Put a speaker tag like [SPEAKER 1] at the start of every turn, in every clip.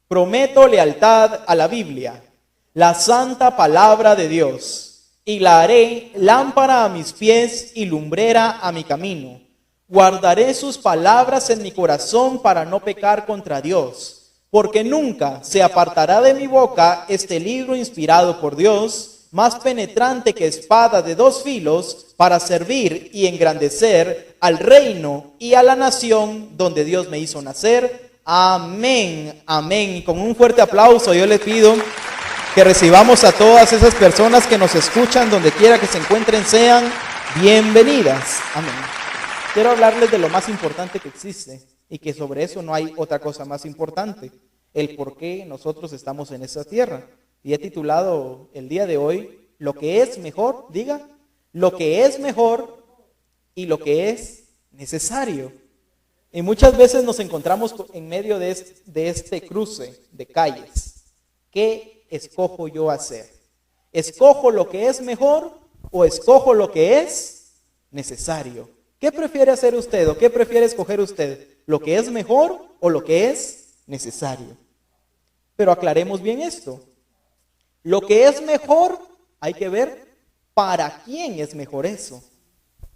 [SPEAKER 1] Prometo lealtad a la Biblia, la santa palabra de Dios, y la haré lámpara a mis pies y lumbrera a mi camino. Guardaré sus palabras en mi corazón para no pecar contra Dios, porque nunca se apartará de mi boca este libro inspirado por Dios, más penetrante que espada de dos filos, para servir y engrandecer al reino y a la nación donde Dios me hizo nacer. Amén, amén. Y con un fuerte aplauso yo les pido que recibamos a todas esas personas que nos escuchan, donde quiera que se encuentren, sean bienvenidas. Amén. Quiero hablarles de lo más importante que existe y que sobre eso no hay otra cosa más importante, el por qué nosotros estamos en esta tierra. Y he titulado el día de hoy, lo que es mejor, diga, lo que es mejor y lo que es necesario. Y muchas veces nos encontramos en medio de este cruce de calles. ¿Qué escojo yo hacer? ¿Escojo lo que es mejor o escojo lo que es necesario? ¿Qué prefiere hacer usted o qué prefiere escoger usted? ¿Lo que es mejor o lo que es necesario? Pero aclaremos bien esto. Lo que es mejor, hay que ver para quién es mejor eso.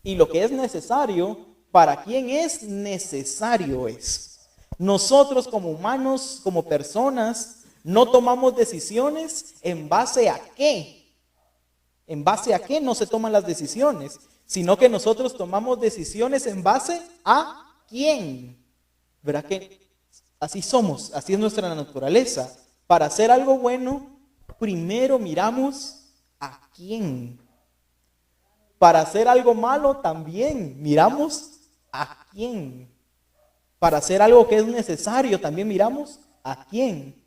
[SPEAKER 1] Y lo que es necesario, para quién es necesario eso. Nosotros como humanos, como personas, no tomamos decisiones en base a qué. En base a qué no se toman las decisiones, sino que nosotros tomamos decisiones en base a quién. ¿Verdad que así somos? Así es nuestra naturaleza. Para hacer algo bueno, primero miramos a quién. Para hacer algo malo, también miramos a quién. Para hacer algo que es necesario, también miramos a quién.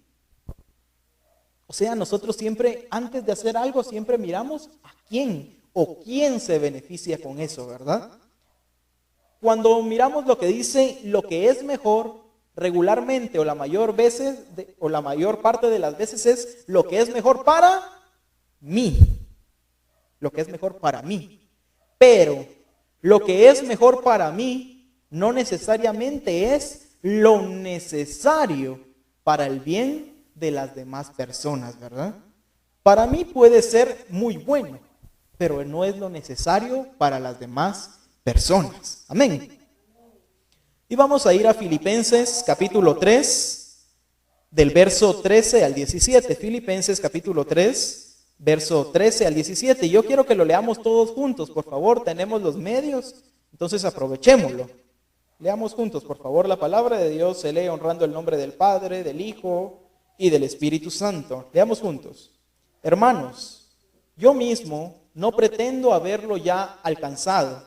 [SPEAKER 1] O sea, nosotros siempre, antes de hacer algo, siempre miramos a quién o quién se beneficia con eso, ¿verdad? Cuando miramos lo que dice, lo que es mejor, regularmente o la mayor parte de las veces es lo que es mejor para mí. Lo que es mejor para mí. Pero lo que es mejor para mí no necesariamente es lo necesario para el bien de las demás personas, ¿verdad? Para mí puede ser muy bueno, pero no es lo necesario para las demás personas. Amén. Y vamos a ir a Filipenses capítulo 3, del verso 13 al 17. Filipenses capítulo 3, verso 13 al 17. Yo quiero que lo leamos todos juntos, por favor. Tenemos los medios, entonces aprovechémoslo. Leamos juntos, por favor. La palabra de Dios se lee honrando el nombre del Padre, del Hijo y del Espíritu Santo. Leamos juntos. Hermanos, yo mismo no pretendo haberlo ya alcanzado,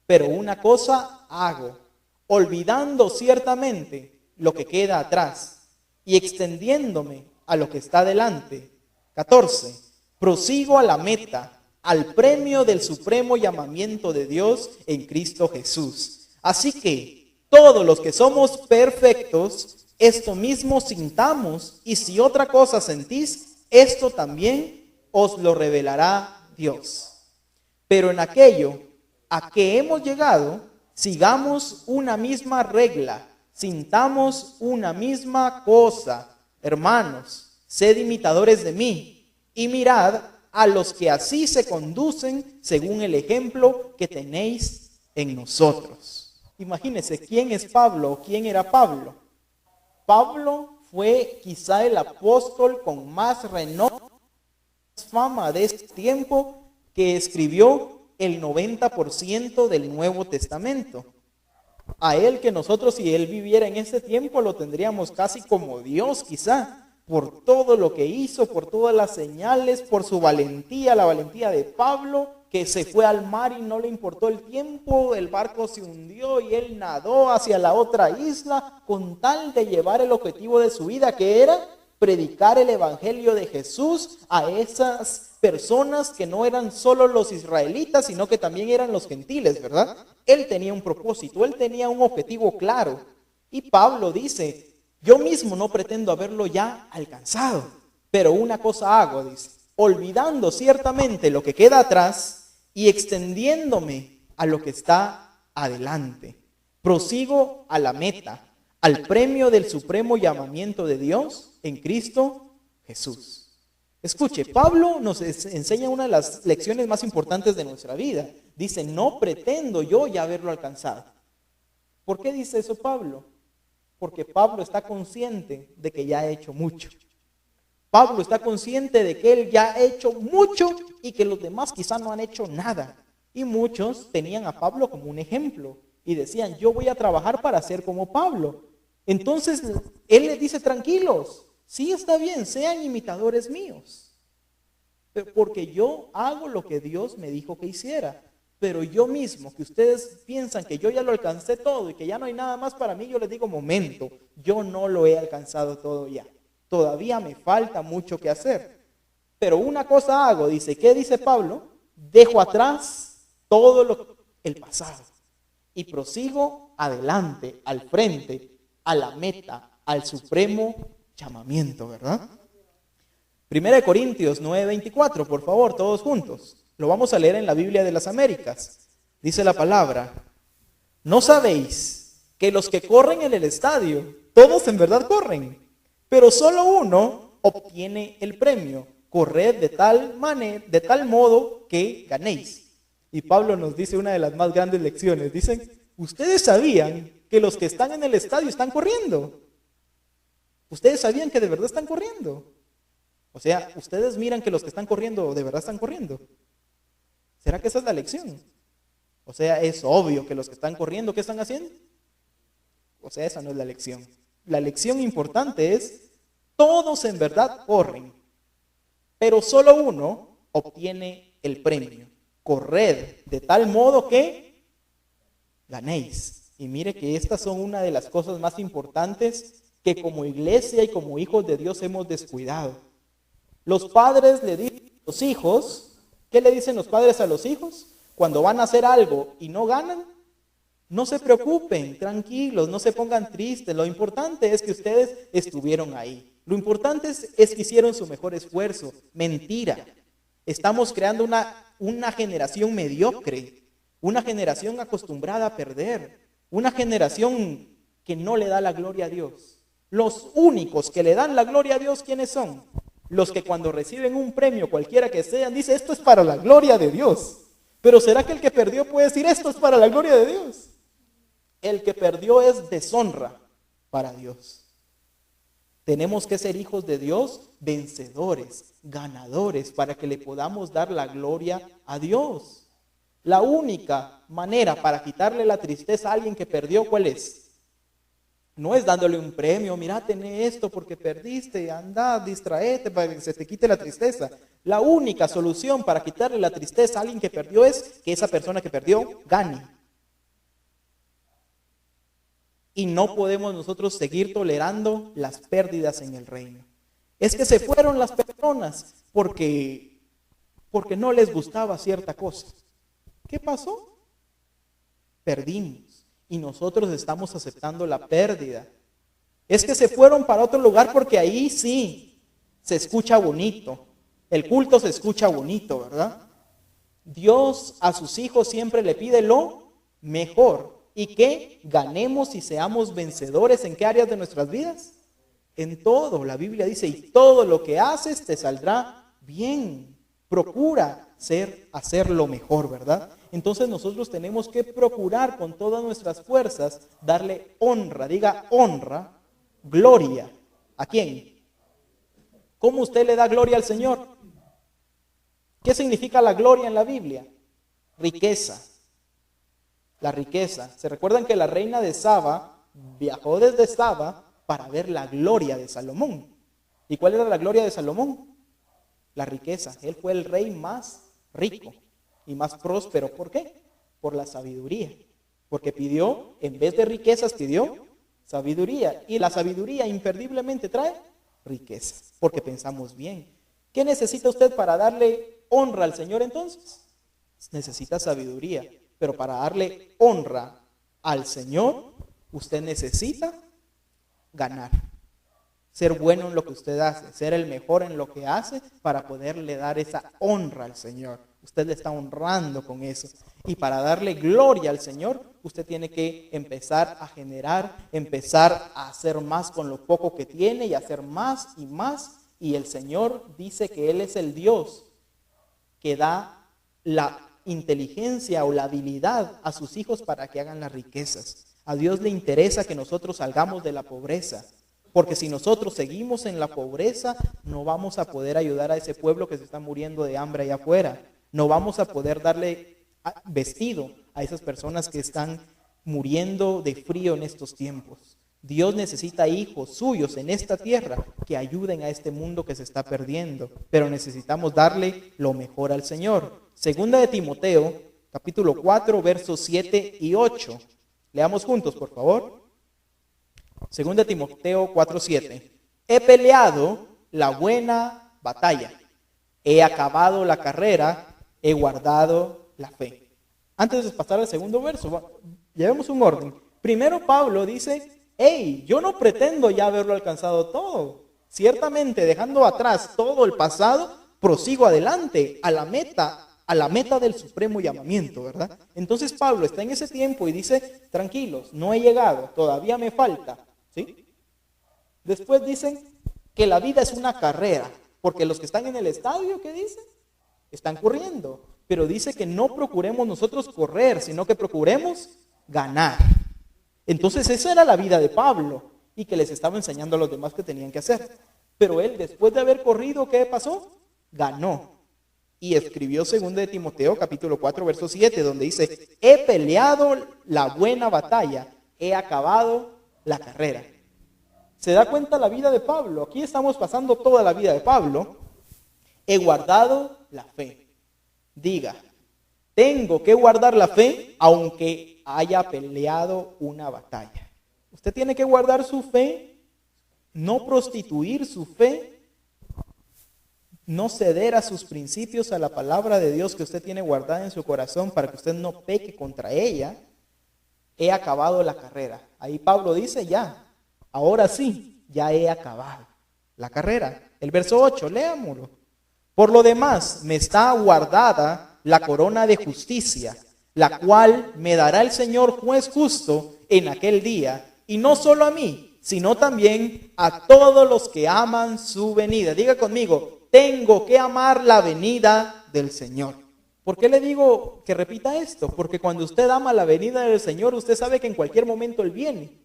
[SPEAKER 1] pero una cosa hago, olvidando ciertamente lo que queda atrás y extendiéndome a lo que está delante. 14. Prosigo a la meta, al premio del supremo llamamiento de Dios en Cristo Jesús. Así que todos los que somos perfectos, esto mismo sintamos, y si otra cosa sentís, esto también os lo revelará Dios. Pero en aquello a que hemos llegado, sigamos una misma regla, sintamos una misma cosa. Hermanos, sed imitadores de mí, y mirad a los que así se conducen según el ejemplo que tenéis en nosotros. Imagínense, ¿quién es Pablo? ¿Quién era Pablo? Pablo fue quizá el apóstol con más renombre, fama de este tiempo, que escribió el 90% del Nuevo Testamento. A él, que nosotros, si él viviera en ese tiempo, lo tendríamos casi como Dios quizá, por todo lo que hizo, por todas las señales, por su valentía, la valentía de Pablo, que se fue al mar y no le importó el tiempo, el barco se hundió y él nadó hacia la otra isla con tal de llevar el objetivo de su vida, que era predicar el evangelio de Jesús a esas personas que no eran solo los israelitas, sino que también eran los gentiles, ¿verdad? Él tenía un propósito, él tenía un objetivo claro. Y Pablo dice, yo mismo no pretendo haberlo ya alcanzado, pero una cosa hago, dice, olvidando ciertamente lo que queda atrás y extendiéndome a lo que está adelante. Prosigo a la meta, al premio del supremo llamamiento de Dios en Cristo Jesús. Escuche, Pablo nos enseña una de las lecciones más importantes de nuestra vida. Dice, no pretendo yo ya haberlo alcanzado. ¿Por qué dice eso Pablo? Porque Pablo está consciente de que ya ha hecho mucho. Pablo está consciente de que él ya ha hecho mucho y que los demás quizás no han hecho nada. Y muchos tenían a Pablo como un ejemplo y decían, yo voy a trabajar para ser como Pablo. Entonces, él les dice, tranquilos, sí está bien, sean imitadores míos. Porque yo hago lo que Dios me dijo que hiciera. Pero yo mismo, que ustedes piensan que yo ya lo alcancé todo y que ya no hay nada más para mí, yo les digo, momento, yo no lo he alcanzado todo ya. Todavía me falta mucho que hacer. Pero una cosa hago, dice, ¿qué dice Pablo? Dejo atrás todo el pasado y prosigo adelante, al frente, a la meta, al supremo llamamiento, ¿verdad? 1 Corintios 9:24, por favor, todos juntos. Lo vamos a leer en la Biblia de las Américas. Dice la palabra, ¿no sabéis que los que corren en el estadio, todos en verdad corren, pero solo uno obtiene el premio? Corred de tal modo que ganéis. Y Pablo nos dice una de las más grandes lecciones. Dicen, ¿ustedes sabían que los que están en el estadio están corriendo? ¿Ustedes sabían que de verdad están corriendo? O sea, ¿ustedes miran que los que están corriendo de verdad están corriendo? ¿Será que esa es la lección? O sea, es obvio que los que están corriendo, ¿qué están haciendo? O sea, esa no es la lección. La lección importante es, todos en verdad corren, pero solo uno obtiene el premio. Corred de tal modo que ganéis. Y mire que estas son una de las cosas más importantes que como iglesia y como hijos de Dios hemos descuidado. Los padres le dicen a los hijos, ¿qué le dicen los padres a los hijos? Cuando van a hacer algo y no ganan, no se preocupen, tranquilos, no se pongan tristes. Lo importante es que ustedes estuvieron ahí. Lo importante es que hicieron su mejor esfuerzo. Mentira. Estamos creando una generación mediocre, una generación acostumbrada a perder, una generación que no le da la gloria a Dios. Los únicos que le dan la gloria a Dios, ¿quiénes son? Los que cuando reciben un premio, cualquiera que sean, dice, esto es para la gloria de Dios. Pero ¿será que el que perdió puede decir, esto es para la gloria de Dios? El que perdió es deshonra para Dios. Tenemos que ser hijos de Dios, vencedores, ganadores, para que le podamos dar la gloria a Dios. La única manera para quitarle la tristeza a alguien que perdió, ¿cuál es? No es dándole un premio, mira, tené esto porque perdiste, anda, distraete para que se te quite la tristeza. La única solución para quitarle la tristeza a alguien que perdió es que esa persona que perdió gane. Y no podemos nosotros seguir tolerando las pérdidas en el reino. Es que se fueron las personas porque no les gustaba cierta cosa. ¿Qué pasó? Perdimos. Y nosotros estamos aceptando la pérdida. Es que se fueron para otro lugar porque ahí sí se escucha bonito. El culto se escucha bonito, ¿verdad? Dios a sus hijos siempre le pide lo mejor. Y que ganemos y seamos vencedores. ¿En qué áreas de nuestras vidas? En todo. La Biblia dice, y todo lo que haces te saldrá bien. Procura hacer lo mejor, ¿verdad? Entonces nosotros tenemos que procurar con todas nuestras fuerzas darle honra, diga honra, gloria. ¿A quién? ¿Cómo usted le da gloria al Señor? ¿Qué significa la gloria en la Biblia? Riqueza. La riqueza. ¿Se recuerdan que la reina de Saba viajó desde Saba para ver la gloria de Salomón? ¿Y cuál era la gloria de Salomón? La riqueza. Él fue el rey más rico y más próspero. ¿Por qué? Por la sabiduría. Porque pidió, en vez de riquezas, pidió sabiduría. Y la sabiduría imperdiblemente trae riqueza. Porque pensamos bien. ¿Qué necesita usted para darle honra al Señor entonces? Necesita sabiduría. Pero para darle honra al Señor, usted necesita ganar. ser bueno en lo que usted hace, ser el mejor en lo que hace para poderle dar esa honra al Señor. Usted le está honrando con eso. Y para darle gloria al Señor, usted tiene que empezar a generar, empezar a hacer más con lo poco que tiene y hacer más y más. Y el Señor dice que Él es el Dios que da la inteligencia o la habilidad a sus hijos para que hagan las riquezas. A Dios le interesa que nosotros salgamos de la pobreza, porque si nosotros seguimos en la pobreza, no vamos a poder ayudar a ese pueblo que se está muriendo de hambre allá afuera. No vamos a poder darle vestido a esas personas que están muriendo de frío en estos tiempos. Dios necesita hijos suyos en esta tierra que ayuden a este mundo que se está perdiendo, pero necesitamos darle lo mejor al Señor. Segunda de Timoteo, capítulo 4, versos 7 y 8. Leamos juntos, por favor. Segunda de Timoteo 4, 7. He peleado la buena batalla, he acabado la carrera, he guardado la fe. Antes de pasar al segundo verso, llevemos un orden. Primero Pablo dice, hey, yo no pretendo ya haberlo alcanzado todo. Ciertamente, dejando atrás todo el pasado, prosigo adelante a la meta del supremo llamamiento, ¿verdad? Entonces Pablo está en ese tiempo y dice, tranquilos, no he llegado, todavía me falta, ¿sí? Después dicen que la vida es una carrera, porque los que están en el estadio, ¿qué dicen? Están corriendo, pero dice que no procuremos nosotros correr, sino que procuremos ganar. Entonces esa era la vida de Pablo y que les estaba enseñando a los demás que tenían que hacer. Pero él, después de haber corrido, ¿qué pasó? Ganó. Y escribió 2 de Timoteo, capítulo 4, verso 7, donde dice, he peleado la buena batalla, he acabado la carrera. ¿Se da cuenta la vida de Pablo? Aquí estamos pasando toda la vida de Pablo. He guardado la fe. Diga, tengo que guardar la fe aunque haya peleado una batalla. Usted tiene que guardar su fe, no prostituir su fe, no ceder a sus principios, a la palabra de Dios que usted tiene guardada en su corazón para que usted no peque contra ella. He acabado la carrera. Ahí Pablo dice ya, ahora sí, ya he acabado la carrera. El verso 8, leámoslo. Por lo demás, me está guardada la corona de justicia, la cual me dará el Señor juez justo en aquel día, y no solo a mí, sino también a todos los que aman su venida. Diga conmigo, tengo que amar la venida del Señor. ¿Por qué le digo que repita esto? Porque cuando usted ama la venida del Señor, usted sabe que en cualquier momento Él viene,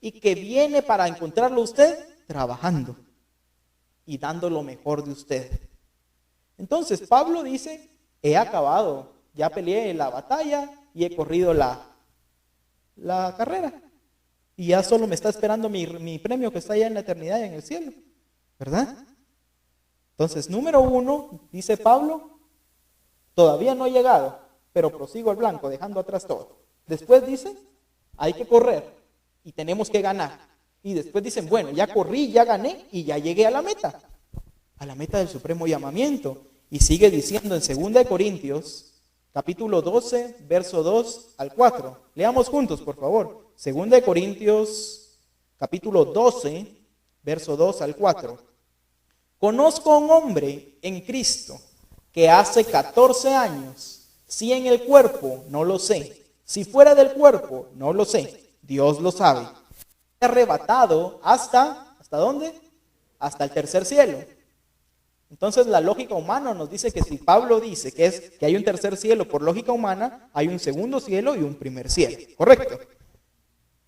[SPEAKER 1] y que viene para encontrarlo usted trabajando y dando lo mejor de usted. Entonces Pablo dice, he acabado, ya peleé la batalla y he corrido la carrera. Y ya solo me está esperando mi premio que está allá en la eternidad y en el cielo, ¿verdad? Entonces, número 1, dice Pablo, todavía no he llegado, pero prosigo al blanco, dejando atrás todo. Después dice, hay que correr y tenemos que ganar. Y después dicen, bueno, ya corrí, ya gané y ya llegué a la meta del supremo llamamiento. Y sigue diciendo en 2 Corintios, capítulo 12, verso 2 al 4. Leamos juntos, por favor. 2 Corintios, capítulo 12, verso 2 al 4. Conozco a un hombre en Cristo que hace 14 años, si en el cuerpo, no lo sé, si fuera del cuerpo, no lo sé, Dios lo sabe. Arrebatado ¿hasta dónde? Hasta el tercer cielo. Entonces la lógica humana nos dice que si Pablo dice que hay un tercer cielo por lógica humana, hay un segundo cielo y un primer cielo, ¿correcto?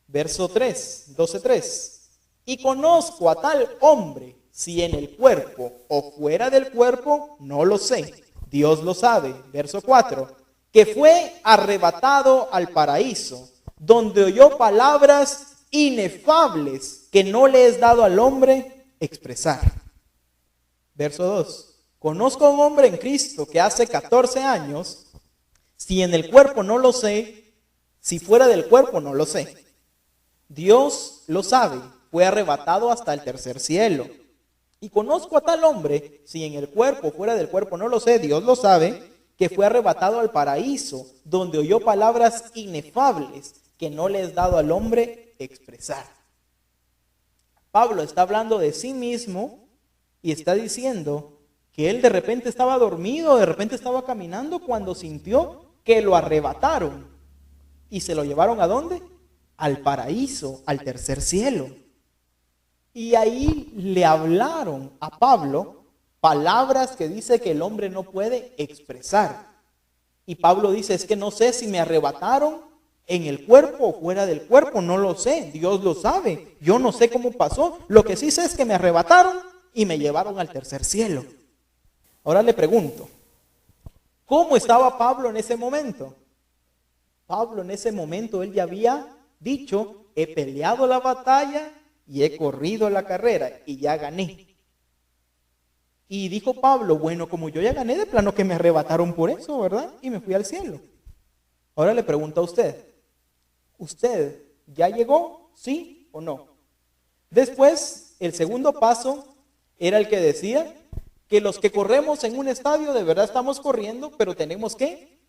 [SPEAKER 1] Verso 3, 12:3. Y conozco a tal hombre, si en el cuerpo o fuera del cuerpo, no lo sé, Dios lo sabe. Verso 4, que fue arrebatado al paraíso, donde oyó palabras inefables que no le es dado al hombre expresar. Verso 2. Conozco a un hombre en Cristo que hace 14 años, si en el cuerpo no lo sé, si fuera del cuerpo no lo sé. Dios lo sabe, fue arrebatado hasta el tercer cielo. Y conozco a tal hombre, si en el cuerpo, fuera del cuerpo no lo sé, Dios lo sabe, que fue arrebatado al paraíso, donde oyó palabras inefables que no le es dado al hombre expresar. Pablo está hablando de sí mismo y está diciendo que él de repente estaba dormido, de repente estaba caminando cuando sintió que lo arrebataron. ¿Y se lo llevaron a dónde? Al paraíso, al tercer cielo. Y ahí le hablaron a Pablo palabras que dice que el hombre no puede expresar. Y Pablo dice, es que no sé si me arrebataron en el cuerpo o fuera del cuerpo, no lo sé, Dios lo sabe, yo no sé cómo pasó, lo que sí sé es que me arrebataron y me llevaron al tercer cielo. Ahora le pregunto, ¿cómo estaba Pablo en ese momento? Pablo en ese momento, él ya había dicho, he peleado la batalla y he corrido la carrera y ya gané. Y dijo Pablo, bueno, como yo ya gané, de plano que me arrebataron por eso, ¿verdad? Y me fui al cielo. Ahora le pregunto a usted, ¿usted ya llegó? ¿Sí o no? Después, el segundo paso era el que decía que los que corremos en un estadio de verdad estamos corriendo, pero tenemos que.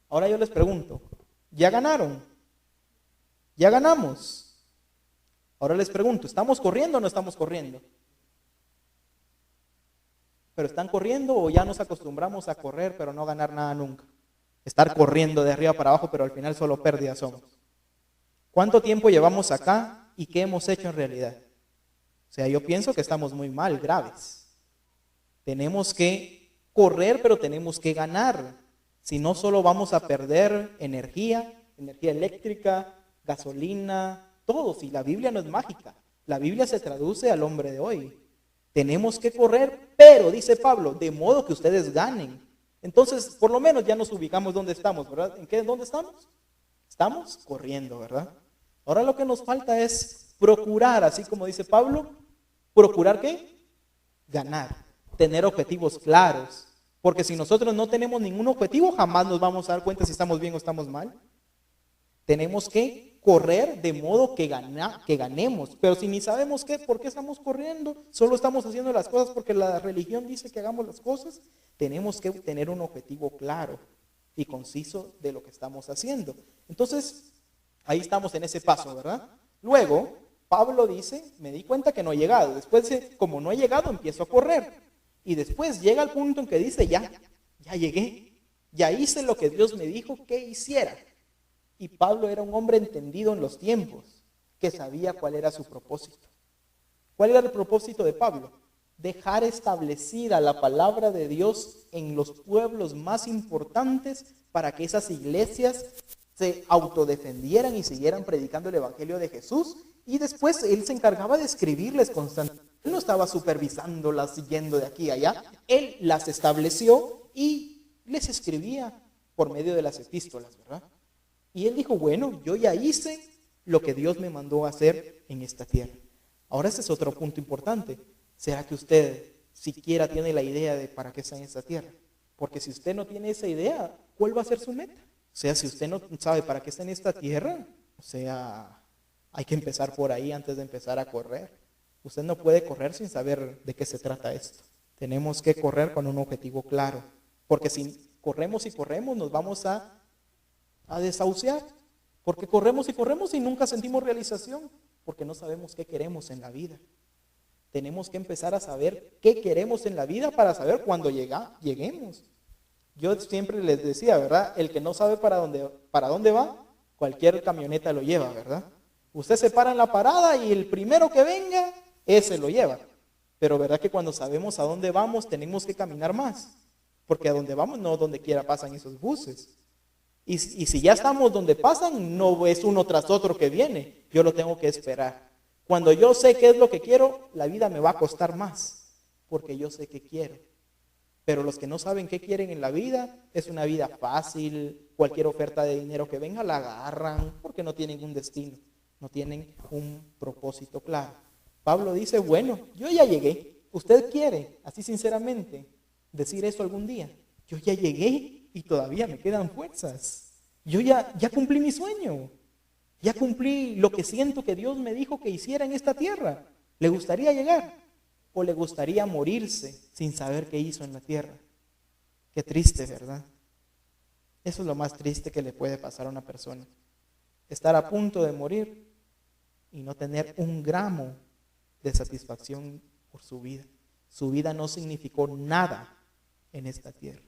[SPEAKER 1] Ahora yo les pregunto, ¿ya ganaron? ¿Ya ganamos? Ahora les pregunto, ¿estamos corriendo o no estamos corriendo? ¿Pero están corriendo o ya nos acostumbramos a correr pero no ganar nada nunca? Estar corriendo de arriba para abajo pero al final solo pérdidas somos. ¿Cuánto tiempo llevamos acá y qué hemos hecho en realidad? O sea, yo pienso que estamos muy mal, graves. Tenemos que correr pero tenemos que ganar. Si no, solo vamos a perder energía eléctrica, gasolina, todo. Si la Biblia no es mágica, la Biblia se traduce al hombre de hoy. Tenemos que correr, pero, dice Pablo, de modo que ustedes ganen. Entonces, por lo menos ya nos ubicamos dónde estamos, ¿verdad? ¿Dónde estamos? Estamos corriendo, ¿verdad? Ahora lo que nos falta es procurar, así como dice Pablo, ¿procurar qué? Ganar, tener objetivos claros. Porque si nosotros no tenemos ningún objetivo, jamás nos vamos a dar cuenta si estamos bien o estamos mal. Tenemos que correr de modo que ganemos. Pero si ni sabemos por qué estamos corriendo, solo estamos haciendo las cosas porque la religión dice que hagamos las cosas, tenemos que tener un objetivo claro y conciso de lo que estamos haciendo. Entonces, ahí estamos en ese paso, ¿verdad? Luego, Pablo dice, me di cuenta que no he llegado. Después dice, como no he llegado, empiezo a correr. Y después llega el punto en que dice, ya llegué. Ya hice lo que Dios me dijo que hiciera. Y Pablo era un hombre entendido en los tiempos, que sabía cuál era su propósito. ¿Cuál era el propósito de Pablo? Dejar establecida la palabra de Dios en los pueblos más importantes para que esas iglesias se autodefendieran y siguieran predicando el evangelio de Jesús. Y después él se encargaba de escribirles constantemente. Él no estaba supervisándolas, siguiendo de aquí a allá. Él las estableció y les escribía por medio de las epístolas, ¿verdad? Y él dijo, bueno, yo ya hice lo que Dios me mandó a hacer en esta tierra. Ahora ese es otro punto importante. ¿Será que usted siquiera tiene la idea de para qué está en esta tierra? Porque si usted no tiene esa idea, ¿cuál va a ser su meta? O sea, si usted no sabe para qué está en esta tierra, o sea, hay que empezar por ahí antes de empezar a correr. Usted no puede correr sin saber de qué se trata esto. Tenemos que correr con un objetivo claro. Porque si corremos y corremos, nos vamos a desahuciar, porque corremos y nunca sentimos realización, porque no sabemos qué queremos en la vida. Tenemos que empezar a saber qué queremos en la vida para saber cuándo lleguemos. Yo siempre les decía, ¿verdad? El que no sabe para dónde va, cualquier camioneta lo lleva, ¿verdad? Usted se para en la parada y el primero que venga, ese lo lleva. Pero ¿verdad que cuando sabemos a dónde vamos, tenemos que caminar más? Porque a dónde vamos, no donde quiera pasan esos buses. Y si ya estamos donde pasan, no es uno tras otro que viene. Yo lo tengo que esperar. Cuando yo sé qué es lo que quiero, la vida me va a costar más, porque yo sé qué quiero. Pero los que no saben qué quieren en la vida, es una vida fácil. Cualquier oferta de dinero que venga la agarran, porque no tienen un destino, no tienen un propósito claro. Pablo dice, bueno, yo ya llegué. ¿Usted quiere, así sinceramente, decir eso algún día? Yo ya llegué. Y todavía me quedan fuerzas. Yo ya cumplí mi sueño. Ya cumplí lo que siento que Dios me dijo que hiciera en esta tierra. ¿Le gustaría llegar? ¿O le gustaría morirse sin saber qué hizo en la tierra? Qué triste, ¿verdad? Eso es lo más triste que le puede pasar a una persona. Estar a punto de morir y no tener un gramo de satisfacción por su vida. Su vida no significó nada en esta tierra,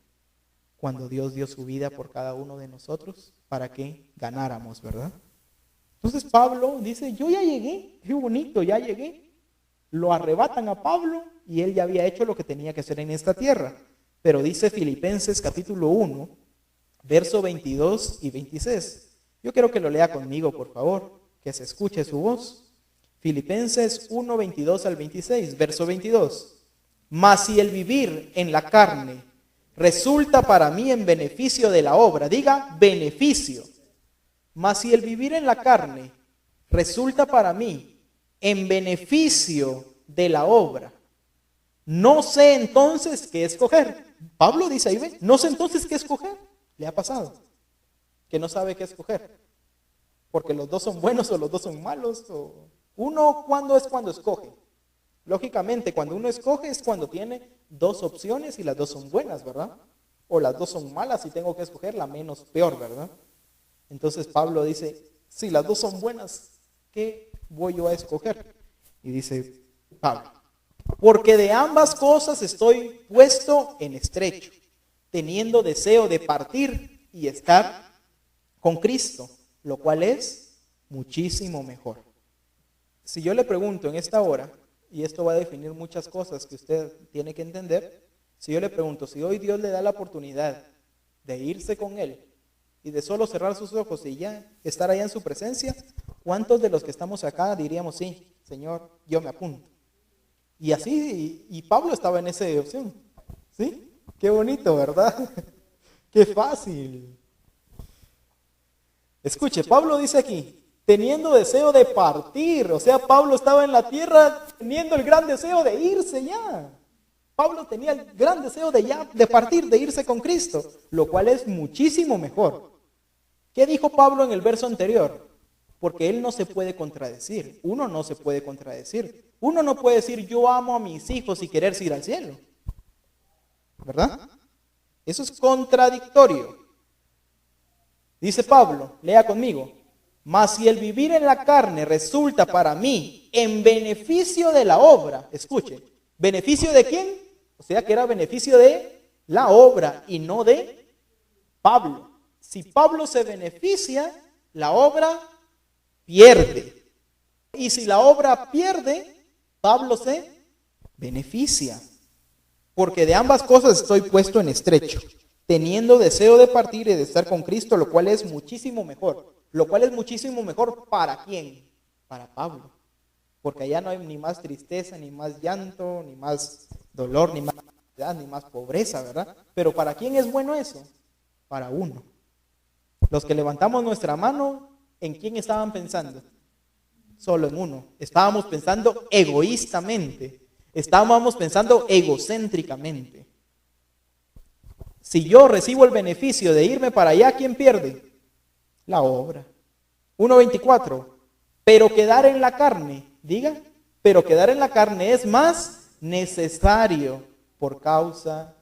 [SPEAKER 1] cuando Dios dio su vida por cada uno de nosotros para que ganáramos, ¿verdad? Entonces Pablo dice, yo ya llegué, qué bonito, ya llegué. Lo arrebatan a Pablo y él ya había hecho lo que tenía que hacer en esta tierra. Pero dice Filipenses capítulo 1, verso 22 y 26. Yo quiero que lo lea conmigo, por favor, que se escuche su voz. Filipenses 1, 22 al 26, verso 22. Mas si el vivir en la carne resulta para mí en beneficio de la obra, diga beneficio. Mas si el vivir en la carne resulta para mí en beneficio de la obra, no sé entonces qué escoger. Pablo dice ahí, ¿ve? No sé entonces qué escoger. ¿Le ha pasado? Que no sabe qué escoger. Porque los dos son buenos o los dos son malos. O... Uno, ¿cuándo es cuando escoge? Lógicamente, cuando uno escoge es cuando tiene dos opciones y las dos son buenas, ¿verdad? O las dos son malas y tengo que escoger la menos peor, ¿verdad? Entonces Pablo dice, si las dos son buenas, ¿qué voy yo a escoger? Y dice Pablo, porque de ambas cosas estoy puesto en estrecho, teniendo deseo de partir y estar con Cristo, lo cual es muchísimo mejor. Si yo le pregunto en esta hora, y esto va a definir muchas cosas que usted tiene que entender, si yo le pregunto, si hoy Dios le da la oportunidad de irse con Él y de solo cerrar sus ojos y ya estar allá en su presencia, ¿cuántos de los que estamos acá diríamos, sí, Señor, yo me apunto? Y así, y Pablo estaba en esa opción, ¿sí? Qué bonito, ¿verdad? Qué fácil. Escuche, Pablo dice aquí, teniendo deseo de partir, o sea, Pablo estaba en la tierra teniendo el gran deseo de irse ya. Pablo tenía el gran deseo de partir, de irse con Cristo, lo cual es muchísimo mejor. ¿Qué dijo Pablo en el verso anterior? Porque él no se puede contradecir, uno no se puede contradecir. Uno no puede decir, yo amo a mis hijos y quererse ir al cielo, ¿verdad? Eso es contradictorio. Dice Pablo, lea conmigo, mas si el vivir en la carne resulta para mí en beneficio de la obra, escuche, ¿beneficio de quién? O sea que era beneficio de la obra y no de Pablo. Si Pablo se beneficia, la obra pierde. Y si la obra pierde, Pablo se beneficia. Porque de ambas cosas estoy puesto en estrecho, teniendo deseo de partir y de estar con Cristo, lo cual es muchísimo mejor. Lo cual es muchísimo mejor ¿para quién? Para Pablo. Porque allá no hay ni más tristeza, ni más llanto, ni más dolor, ni más ansiedad, ni más pobreza, ¿verdad? Pero ¿para quién es bueno eso? Para uno. Los que levantamos nuestra mano, ¿en quién estaban pensando? Solo en uno. Estábamos pensando egoístamente. Estábamos pensando egocéntricamente. Si yo recibo el beneficio de irme para allá, ¿quién pierde? La obra. 1:24. Pero quedar en la carne, diga, pero quedar en la carne es más necesario por causa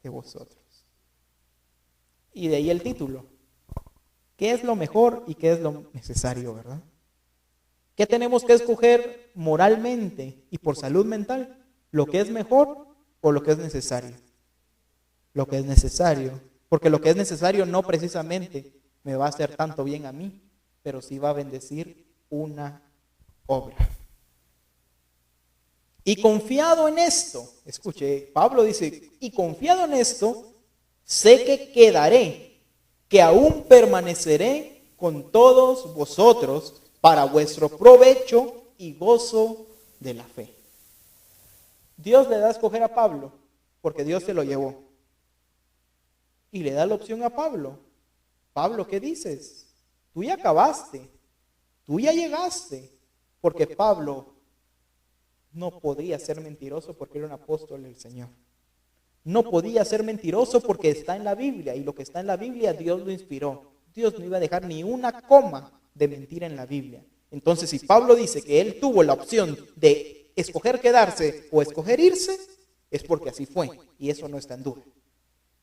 [SPEAKER 1] de vosotros. Y de ahí el título. ¿Qué es lo mejor y qué es lo necesario, verdad? ¿Qué tenemos que escoger moralmente y por salud mental? ¿Lo que es mejor o lo que es necesario? Lo que es necesario. Porque lo que es necesario no precisamente me va a hacer tanto bien a mí, pero sí va a bendecir una obra. Y confiado en esto, escuche, Pablo dice, y confiado en esto, sé que quedaré, que aún permaneceré con todos vosotros para vuestro provecho y gozo de la fe. Dios le da a escoger a Pablo, porque Dios se lo llevó. Y le da la opción a Pablo. Pablo, ¿qué dices? Tú ya acabaste, tú ya llegaste, porque Pablo no podía ser mentiroso porque era un apóstol del Señor. No podía ser mentiroso porque está en la Biblia, y lo que está en la Biblia Dios lo inspiró. Dios no iba a dejar ni una coma de mentira en la Biblia. Entonces, si Pablo dice que él tuvo la opción de escoger quedarse o escoger irse, es porque así fue, y eso no está en duda.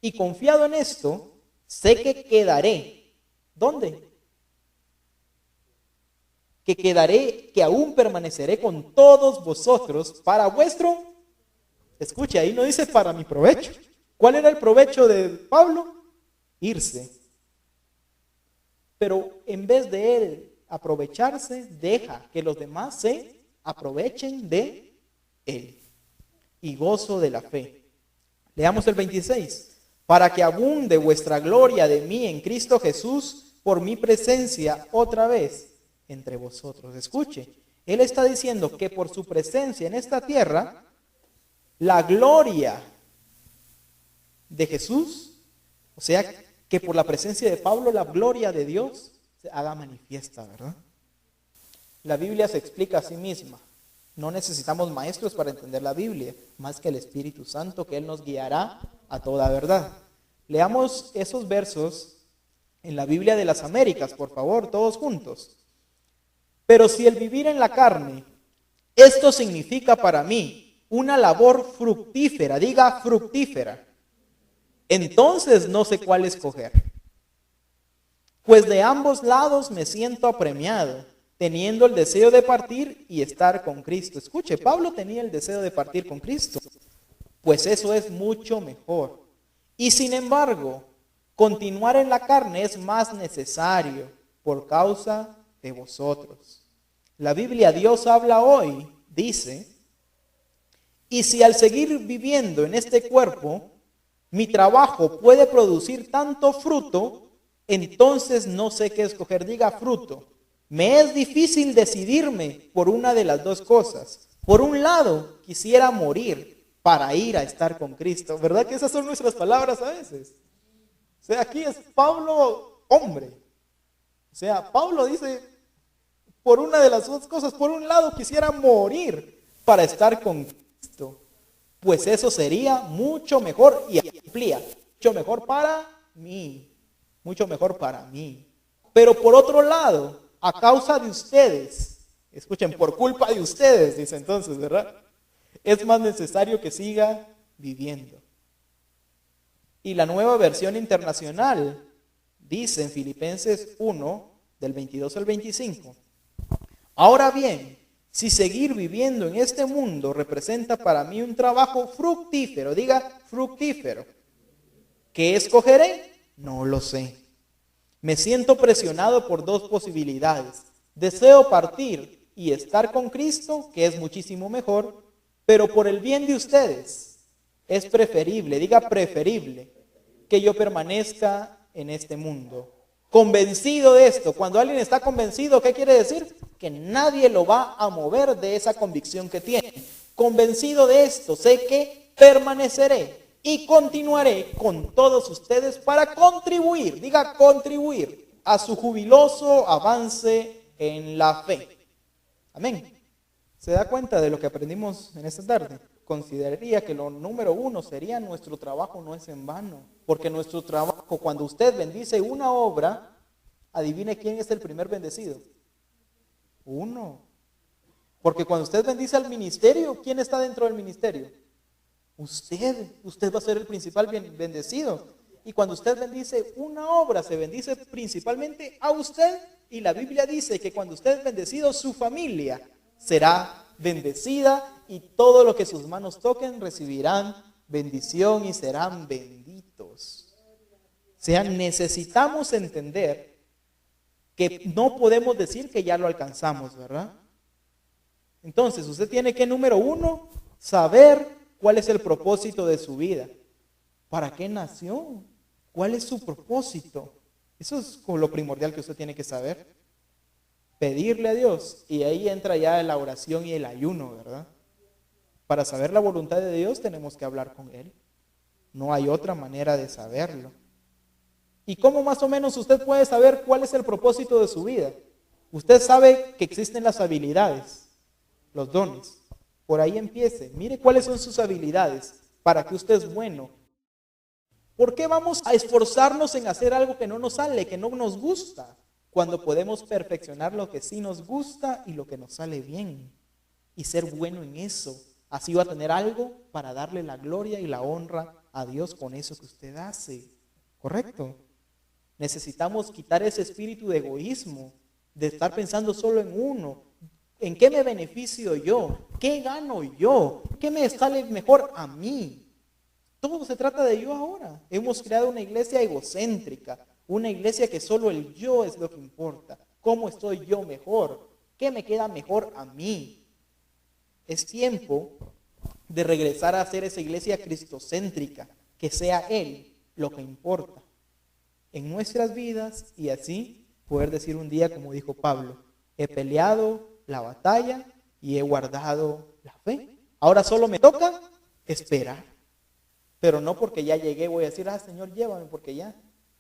[SPEAKER 1] Y confiado en esto, sé que quedaré. ¿Dónde? que quedaré, que aún permaneceré con todos vosotros para vuestro, escuche, ahí no dice para mi provecho. ¿Cuál era el provecho de Pablo? Irse. Pero en vez de él aprovecharse, deja que los demás se aprovechen de él. Y gozo de la fe. Leamos el 26. Para que abunde vuestra gloria de mí en Cristo Jesús por mi presencia otra vez entre vosotros. Escuche, él está diciendo que por su presencia en esta tierra, la gloria de Jesús, o sea, que por la presencia de Pablo, la gloria de Dios se haga manifiesta, ¿verdad? La Biblia se explica a sí misma. No necesitamos maestros para entender la Biblia, más que el Espíritu Santo, que Él nos guiará a toda verdad. Leamos esos versos en la Biblia de las Américas, por favor, todos juntos. Pero si el vivir en la carne, esto significa para mí una labor fructífera, diga fructífera, entonces no sé cuál escoger. Pues de ambos lados me siento apremiado, teniendo el deseo de partir y estar con Cristo. Escuche, Pablo tenía el deseo de partir con Cristo, pues eso es mucho mejor. Y sin embargo, continuar en la carne es más necesario por causa de vosotros. La Biblia, Dios habla hoy, dice, y si al seguir viviendo en este cuerpo, mi trabajo puede producir tanto fruto, entonces no sé qué escoger, diga fruto. Me es difícil decidirme por una de las dos cosas. Por un lado, quisiera morir para ir a estar con Cristo. ¿Verdad que esas son nuestras palabras a veces? O sea, aquí es Pablo hombre. O sea, Pablo dice, por una de las dos cosas, por un lado quisiera morir para estar con Cristo. Pues eso sería mucho mejor, y amplía, mucho mejor para mí. Mucho mejor para mí. Pero por otro lado, a causa de ustedes, escuchen, por culpa de ustedes, dice entonces, ¿verdad? Es más necesario que siga viviendo. Y la nueva versión internacional dice en Filipenses 1, del 22 al 25. Ahora bien, si seguir viviendo en este mundo representa para mí un trabajo fructífero, diga fructífero, ¿qué escogeré? No lo sé. Me siento presionado por dos posibilidades. Deseo partir y estar con Cristo, que es muchísimo mejor, pero por el bien de ustedes es preferible, diga preferible, que yo permanezca en este mundo. Convencido de esto. Cuando alguien está convencido, ¿qué quiere decir? Que nadie lo va a mover de esa convicción que tiene. Convencido de esto, sé que permaneceré y continuaré con todos ustedes para contribuir, diga contribuir, a su jubiloso avance en la fe. Amén. ¿Se da cuenta de lo que aprendimos en esta tarde? Consideraría que lo número uno sería nuestro trabajo no es en vano, porque nuestro trabajo, cuando usted bendice una obra, adivine quién es el primer bendecido. Uno. Porque cuando usted bendice al ministerio, ¿quién está dentro del ministerio? Usted va a ser el principal bendecido. Y cuando usted bendice una obra, se bendice principalmente a usted. Y la Biblia dice que cuando usted es bendecido, su familia será bendecida y todo lo que sus manos toquen recibirán bendición y serán benditos. O sea, necesitamos entender que no podemos decir que ya lo alcanzamos, ¿verdad? Entonces, usted tiene que, número uno, saber cuál es el propósito de su vida. ¿Para qué nació? ¿Cuál es su propósito? Eso es como lo primordial que usted tiene que saber. Pedirle a Dios. Y ahí entra ya la oración y el ayuno, ¿verdad? Para saber la voluntad de Dios tenemos que hablar con Él. No hay otra manera de saberlo. ¿Y cómo más o menos usted puede saber cuál es el propósito de su vida? Usted sabe que existen las habilidades, los dones. Por ahí empiece. Mire cuáles son sus habilidades para que usted es bueno. ¿Por qué vamos a esforzarnos en hacer algo que no nos sale, que no nos gusta, cuando podemos perfeccionar lo que sí nos gusta y lo que nos sale bien y ser bueno en eso? Así va a tener algo para darle la gloria y la honra a Dios con eso que usted hace. ¿Correcto? Necesitamos quitar ese espíritu de egoísmo de estar pensando solo en uno. ¿En qué me beneficio yo? ¿Qué gano yo? ¿Qué me sale mejor a mí? Todo se trata de yo ahora. Hemos creado una iglesia egocéntrica, una iglesia que solo el yo es lo que importa. ¿Cómo estoy yo mejor? ¿Qué me queda mejor a mí? Es tiempo de regresar a ser esa iglesia cristocéntrica, que sea Él lo que importa en nuestras vidas y así poder decir un día, como dijo Pablo, he peleado la batalla y he guardado la fe. Ahora solo me toca esperar, pero no porque ya llegué voy a decir, Señor, llévame porque ya,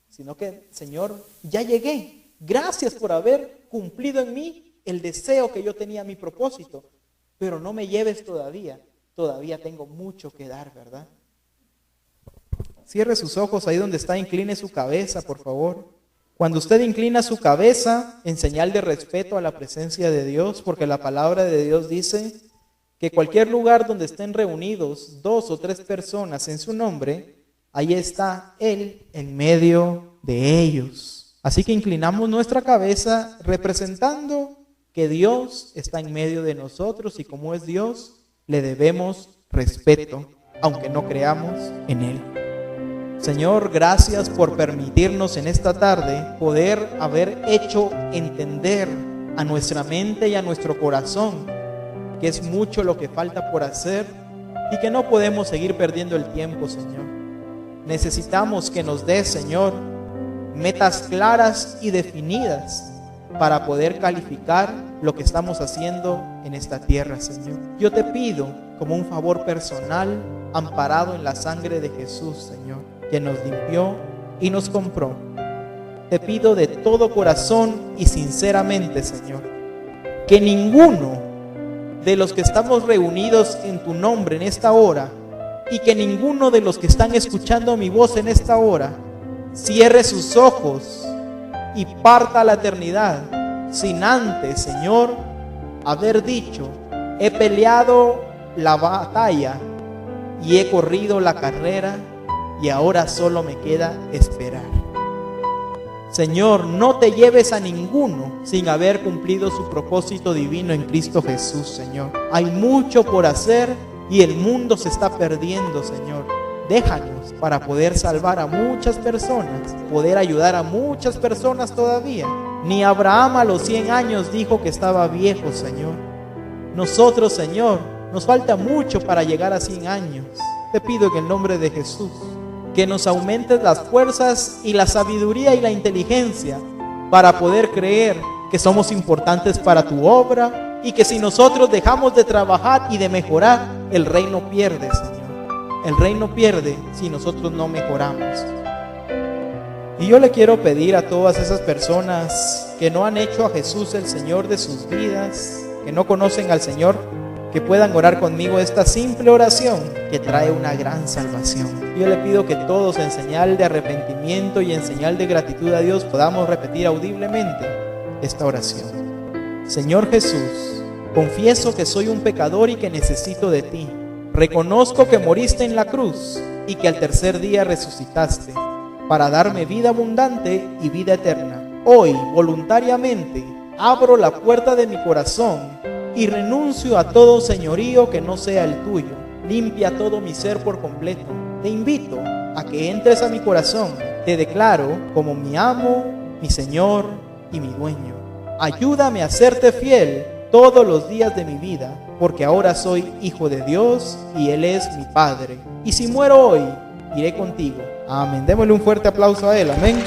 [SPEAKER 1] sino que, Señor, ya llegué. Gracias por haber cumplido en mí el deseo que yo tenía, mi propósito, pero no me lleves todavía tengo mucho que dar, ¿verdad? Cierre sus ojos ahí donde está, incline su cabeza, por favor. Cuando usted inclina su cabeza en señal de respeto a la presencia de Dios, porque la palabra de Dios dice que cualquier lugar donde estén reunidos 2 o 3 personas en su nombre, ahí está Él en medio de ellos. Así que inclinamos nuestra cabeza representando que Dios está en medio de nosotros y como es Dios, le debemos respeto, aunque no creamos en Él. Señor, gracias por permitirnos en esta tarde poder haber hecho entender a nuestra mente y a nuestro corazón que es mucho lo que falta por hacer y que no podemos seguir perdiendo el tiempo, Señor. Necesitamos que nos des, Señor, metas claras y definidas para poder calificar lo que estamos haciendo en esta tierra, Señor. Yo te pido, como un favor personal, amparado en la sangre de Jesús, Señor, que nos limpió y nos compró. Te pido de todo corazón y sinceramente, Señor, que ninguno de los que estamos reunidos en tu nombre en esta hora y que ninguno de los que están escuchando mi voz en esta hora cierre sus ojos y parta a la eternidad sin antes, Señor, haber dicho, he peleado la batalla y he corrido la carrera y ahora solo me queda esperar. Señor, no te lleves a ninguno sin haber cumplido su propósito divino en Cristo Jesús, Señor. Hay mucho por hacer y el mundo se está perdiendo, Señor. Déjanos para poder salvar a muchas personas, poder ayudar a muchas personas todavía. Ni Abraham a los 100 años dijo que estaba viejo, Señor. Nosotros, Señor, nos falta mucho para llegar a 100 años. Te pido en el nombre de Jesús que nos aumentes las fuerzas y la sabiduría y la inteligencia para poder creer que somos importantes para tu obra y que si nosotros dejamos de trabajar y de mejorar, el reino pierde, Señor. El reino pierde si nosotros no mejoramos. Y yo le quiero pedir a todas esas personas que no han hecho a Jesús el Señor de sus vidas, que no conocen al Señor, que puedan orar conmigo esta simple oración que trae una gran salvación. Yo le pido que todos en señal de arrepentimiento y en señal de gratitud a Dios podamos repetir audiblemente esta oración. Señor Jesús, confieso que soy un pecador y que necesito de ti. Reconozco que moriste en la cruz y que al tercer día resucitaste para darme vida abundante y vida eterna. Hoy, voluntariamente, abro la puerta de mi corazón y renuncio a todo señorío que no sea el tuyo. Limpia todo mi ser por completo. Te invito a que entres a mi corazón. Te declaro como mi amo, mi Señor y mi dueño. Ayúdame a serte fiel todos los días de mi vida, porque ahora soy hijo de Dios y Él es mi Padre. Y si muero hoy, iré contigo. Amén. Démosle un fuerte aplauso a Él. Amén.